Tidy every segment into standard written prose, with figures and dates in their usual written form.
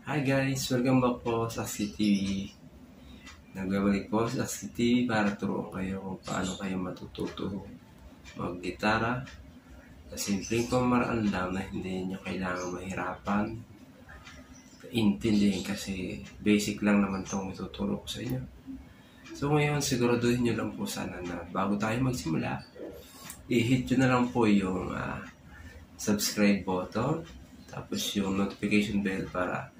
Hi guys! Welcome back po sa Axie TV. Nagbabalik po sa Axie TV para turuan kayo kung paano kayo matututo mag-gitara. Sa simpleng pamaraan lang na hindi nyo kailangan mahirapan. Intindihin kasi basic lang naman itong ituturo ko sa inyo. So ngayon siguraduhin nyo lang po sana na bago tayo magsimula, i-hit nyo na lang po yung subscribe button, tapos yung notification bell para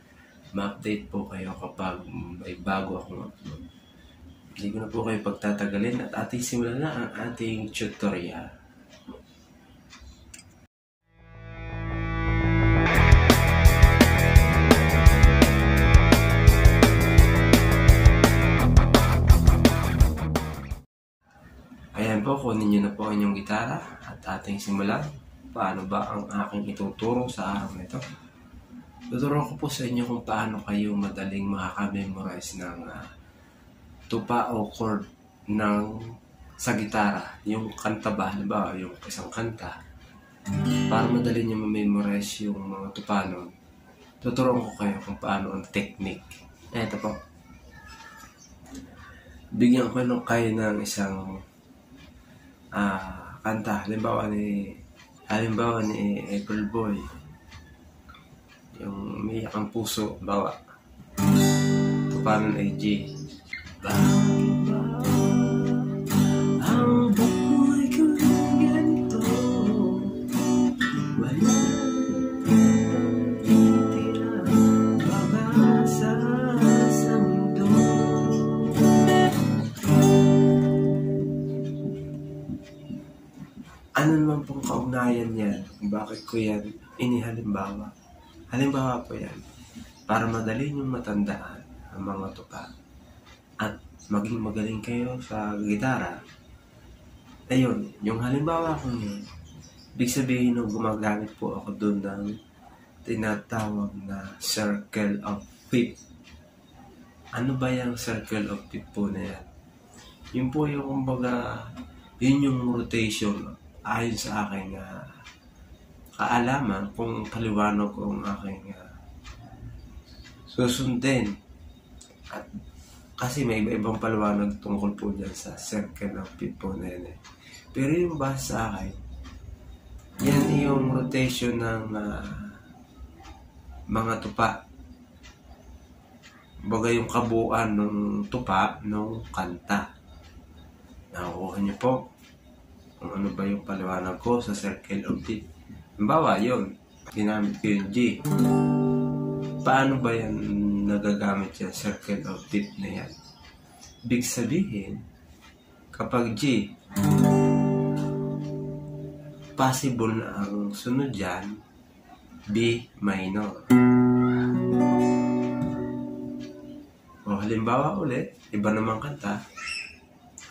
ma-update po kayo kapag may bago akong upload. Hindi ko na po kayo pagtatagalin at ating simulan na ang ating tutorial. Ayan po, kunin nyo na po ang inyong gitara at ating simulan. Paano ba ang aking ituturo sa araw na ito? Tuturo ko po sa inyo kung paano kayo madaling makaka-memorize ng tupa o chord sa gitara. Yung kanta ba, halimbawa yung isang kanta. Para madali nyo ma-memorize yung mga tupa nun, tuturuan ko kayo kung paano ang technique. Ito po. Bigyan ko kayo ng isang kanta. Halimbawa ni April Boy. Yung umiyak ang puso, bawa. Tupa nun ay G. Bakit ba ang buhay ko ganito? Wala tira babasa sa mundo. Ano naman pong kaugnayan yan? Bakit ko yan inihalimbawa? Halimbawa po yan, para madali niyong matandaan ang mga tupa at maging magaling kayo sa gitara. Ayun, yung halimbawa ko yun, ibig sabihin nung gumagamit po ako doon ng tinatawag na circle of fifth. Ano ba yung circle of fifth po na yan? Yun po yung kumbaga, yun yung rotation ayon sa aking kaalaman kung paliwanag ko ang aking susundin. At kasi may iba-ibang paliwanag tungkol po dyan sa circle of fifth po na yan. Pero yung base sa akin, yan yung rotation ng mga tupa. Baga yung kabuuan ng tupa ng kanta. Nakukuha niyo po kung ano ba yung paliwanag ko sa circle of fifth. Halimbawa, yun. Ginamit ko yung G. Paano ba yan nagagamit yung circle of fifth na yan? Ibig sabihin, kapag G, possible na ang sunod dyan, B minor. O halimbawa ulit, iba namang kanta.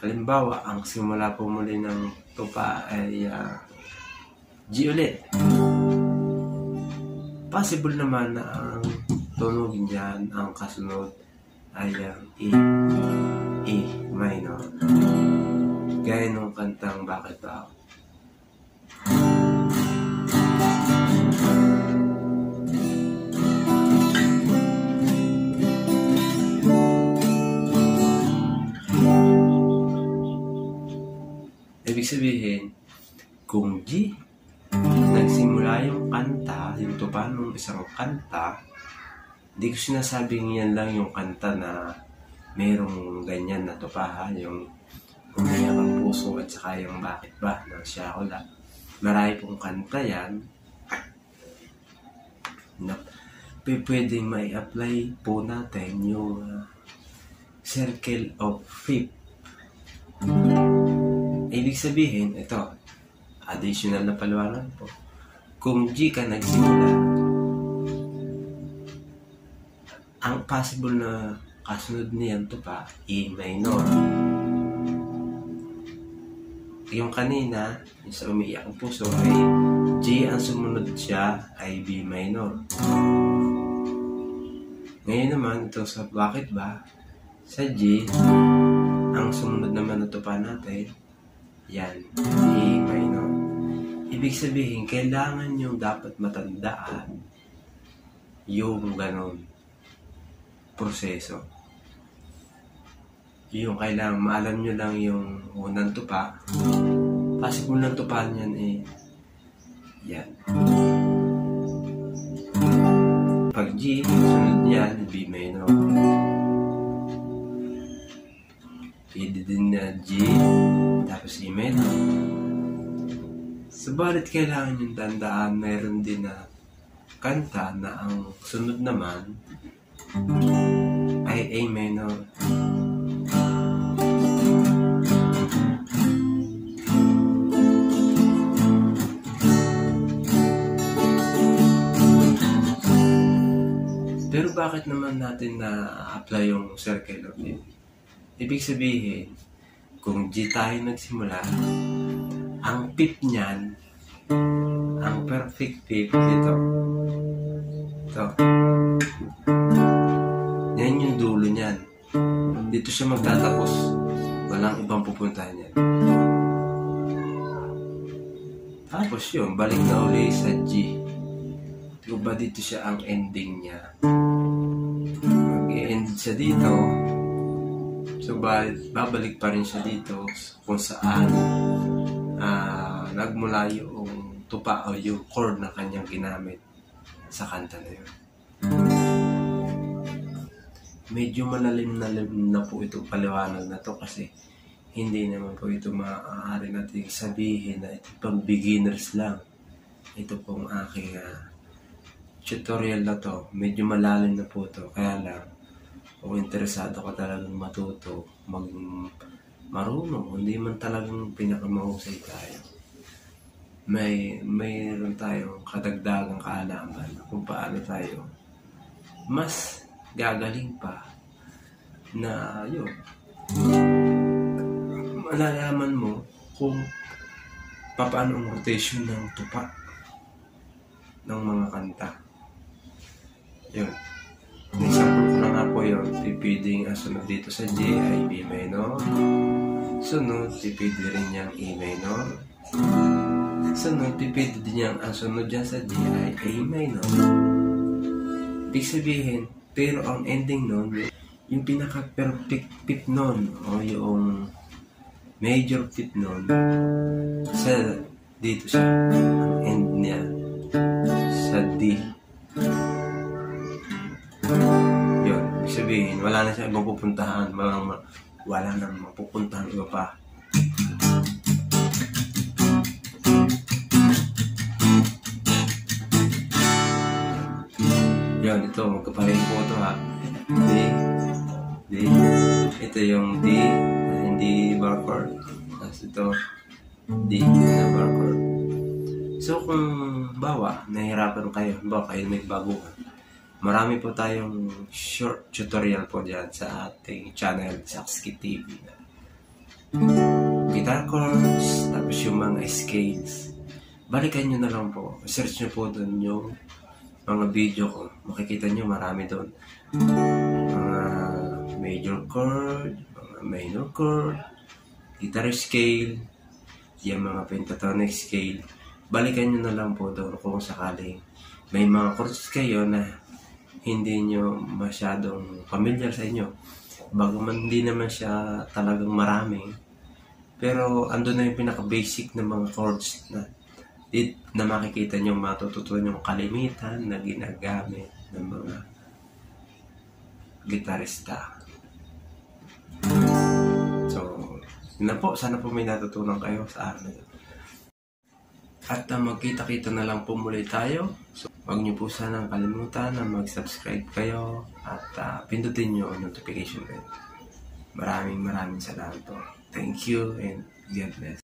Halimbawa, ang simula po muli ng tupa ay G ulit. Possible naman na ang tunog niyan, ang kasunod ay ang E minor. Gaya nung kantang Bakit Ba? Ibig sabihin, kung G nagsimula yung kanta, yung tupa ng isang kanta, hindi ko sinasabing yan lang yung kanta na mayroong ganyan na tupa, yung umiyak ang puso at saka yung Bakit Ba ng Siakola. Marami pong kanta yan na pwedeng mai-apply po natin yung circle of fifth. Ibig sabihin, ito, additional na paliwanag po. Kung G ka nagsimula, ang possible na kasunod niyan to pa, E minor. Yung kanina, yung sa umiiyak ang puso, ay G ang sumunod siya ay B minor. Ngayon naman, ito sa Bakit Ba? Sa G, ang sumunod naman na tupa natin, yan, E minor. Ibig sabihin, kailangan yung dapat matandaan yung ganon. proseso. Yung kailangan maalam nyo lang yung unang tupa. Kasi unang tupa niyan yan. Pag G, sunod yan, B minor. Pwede din na G, tapos E minor. Subalit kailangan yung tandaan, mayroon din na kanta na ang sunod naman ay A minor. Pero bakit naman natin na-apply yung circle of D? Ibig sabihin, kung G tayo nagsimula, ang fifth niyan, ang perfect fifth dito. Ito. Yan yung dulo niyan. Dito siya magtatapos. Walang ibang pupuntahan yan. Tapos yun, balik na uli sa G. Diba dito siya ang ending niya. Mag-end siya dito. So, babalik pa rin siya dito kung saan nagmula yung tupa o yung chord na kanyang ginamit sa kanta na yun. Medyo malalim na po ito paliwanag na to kasi hindi naman po ito maaari natin sabihin na ito pang beginners lang. Ito pong aking tutorial na to. Medyo malalim na po to. Kaya lang, kung interesado ka talagang matuto, marunong, hindi man talagang pinakamahusay tayo. Mayroon tayong kadagdagang kaalaman kung paano tayo mas gagaling pa na yun. Malalaman mo kung paano ang rotation ng tupa ng mga kanta. Yun. Example ko na nga po yun. Pipiding ang sunod dito sa G ay B minor. Sunod, pipidi rin niyang E minor. Sunod, pipidi din niyang ang sunod dyan sa G ay A minor. Ibig sabihin, pero ang ending nun, yung pinaka-perfect fifth nun, o yung major fifth nun, sa dito siya, ang end niya, sa D. Yun, ibig sabihin, wala na siya ibang pupuntahan, wala na mapupuntahan iba pa. Yun, ito, magkapareho po ito ha. D. Ito yung D, hindi bar chord. Tapos ito, D na bar chord. So, kung bawa, nahihirapan kayo, bawa kayo may baguhan. Marami po tayong short tutorial po dyan sa ating channel, Sakski TV. Guitar chords, tapos yung mga scales. Balikan nyo na lang po. Search nyo po doon yung mga video ko. Makikita nyo marami doon. Mga major chord, mga minor chord, guitar scale, yung mga pentatonic scale. Balikan nyo na lang po doon kung sakaling may mga chords kayo na hindi nyo masyadong familiar sa inyo. Bagaman hindi naman siya talagang marami. Pero andun na yung pinaka-basic na mga chords na makikita nyo, matututunan yung kalimitan na ginagamit ng mga gitarista. So, yun na po. Sana po may natutunan kayo sa araw na yun. At magkita-kita na lang po muli tayo. So, huwag nyo po sanang kalimutan na mag-subscribe kayo at pindutin nyo ang notification bell. Maraming salamat po. Thank you and God bless.